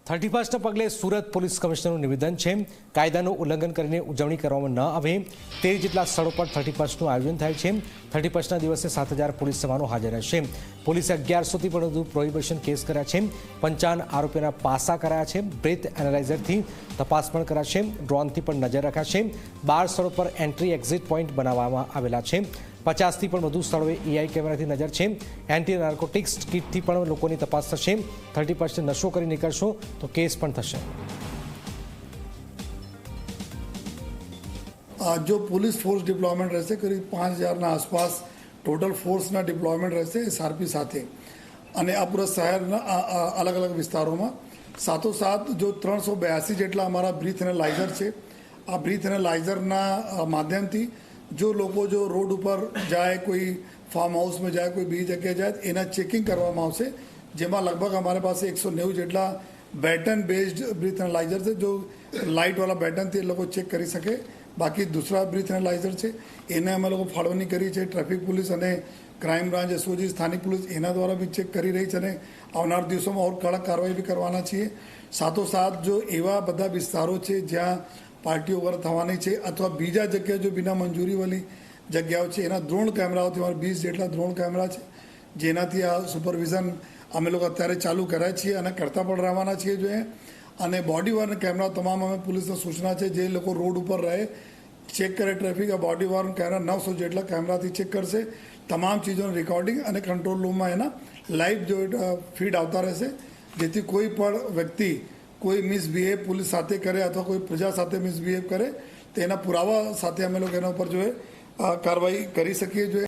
31 પગલે સુરત પોલીસ કમિશનરનું નિવેદન છે કાયદાનું ઉલ્લંઘન કરીને ઉજવણી કરવામાં ન આવે 13 જેટલા સ્થળો પર 31નું આયોજન થાય છે। 31ના દિવસે 7000 પોલીસ જવાનો હાજર રહેશે। પોલીસે 1100થી પણ વધુ પ્રોહિબિશન કેસ કર્યા છે। 55 આરોપીઓના પાસા કરાયા છે। બ્રેથ એનાલાઇઝરથી તપાસ પણ કરાશે। ડ્રોનથી પણ નજર રખાશે। 12 સ્થળો પર એન્ટ્રી એક્ઝિટ પોઈન્ટ બનાવવામાં આવેલા છે। 50થી પણ વધુ સ્થળોએ એઆઈ કેમેરાથી નજર છે। એન્ટી નાર્કોટિક્સ કિટથી પણ લોકોની તપાસ થશે। 31 નશો કરી નીકળશો તો કેસ પણ થશે। जो पुलिस फोर्स डिप्लॉयमेंट रहते करीब 5000 आसपास टोटल फोर्सना डिप्लॉयमेंट रहते एसआरपी साथे અને આ પૂરા શહેરના અલગ અલગ વિસ્તારોમાં સાથોસાથ જો 382 જેટલા અમારા બ્રીથ એનાલાઇઝર છે। આ બ્રીથ એનાલાઇઝરના માધ્યમથી जो लोग जो रोड पर जाए कोई फार्म हाउस में जाए कोई बीजी जगह जाए एना चेकिंग करवामां आवशे। जेमां लगभग हमारे पास 190 जेटला बैटन बेस्ड ब्रीथ एनालाइजर है जो लाइट वाला बैटन थी लोग चेक करी सके। बाकी दूसरा ब्रीथ एनालाइजर है एने अमे लोग फाळवणी करी है। ट्राफिक पुलिस और क्राइम ब्रांच एसओजी स्थानिक पुलिस एना द्वारा भी चेक करी रही है। आवनार दिवसों में और कड़क कार्रवाई भी करवाना चाहिए। साथोसाथ जो एवा बधा विस्तारों है ज्यां पार्टी वगैरह थवानी है अथवा बीजा जगह जो बिना मंजूरी वाली जगह है एना द्रोण कैमराओथी 20 जेटला द्रोण कैमरा है जेनाथी आ सुपरविजन अमे लोग अत्यारे चालू कराय छीए अने करता पण रहवाना छीए। जो अने बॉडी वार्न कैमरा तमाम अमे पुलिसने सूचना है जे लोग रोड पर रहे चेक करे ट्रेफिक आ बॉडी वार्न कैमरा 900 जेटला कैमराथी चेक करशे। तमाम चीज़ों रिकॉर्डिंग अने कंट्रोल रूम में एना लाइव जो फीड आता रहेशे जेथी कोई पण व्यक्ति कोई मिसबिहेव पुलिस साथे करे अथवा कोई प्रजा साथे मिसबिहेव करे तो एना पुरावा साथे अमे लोग एना पर जो है कार्रवाई करी सकीए। जो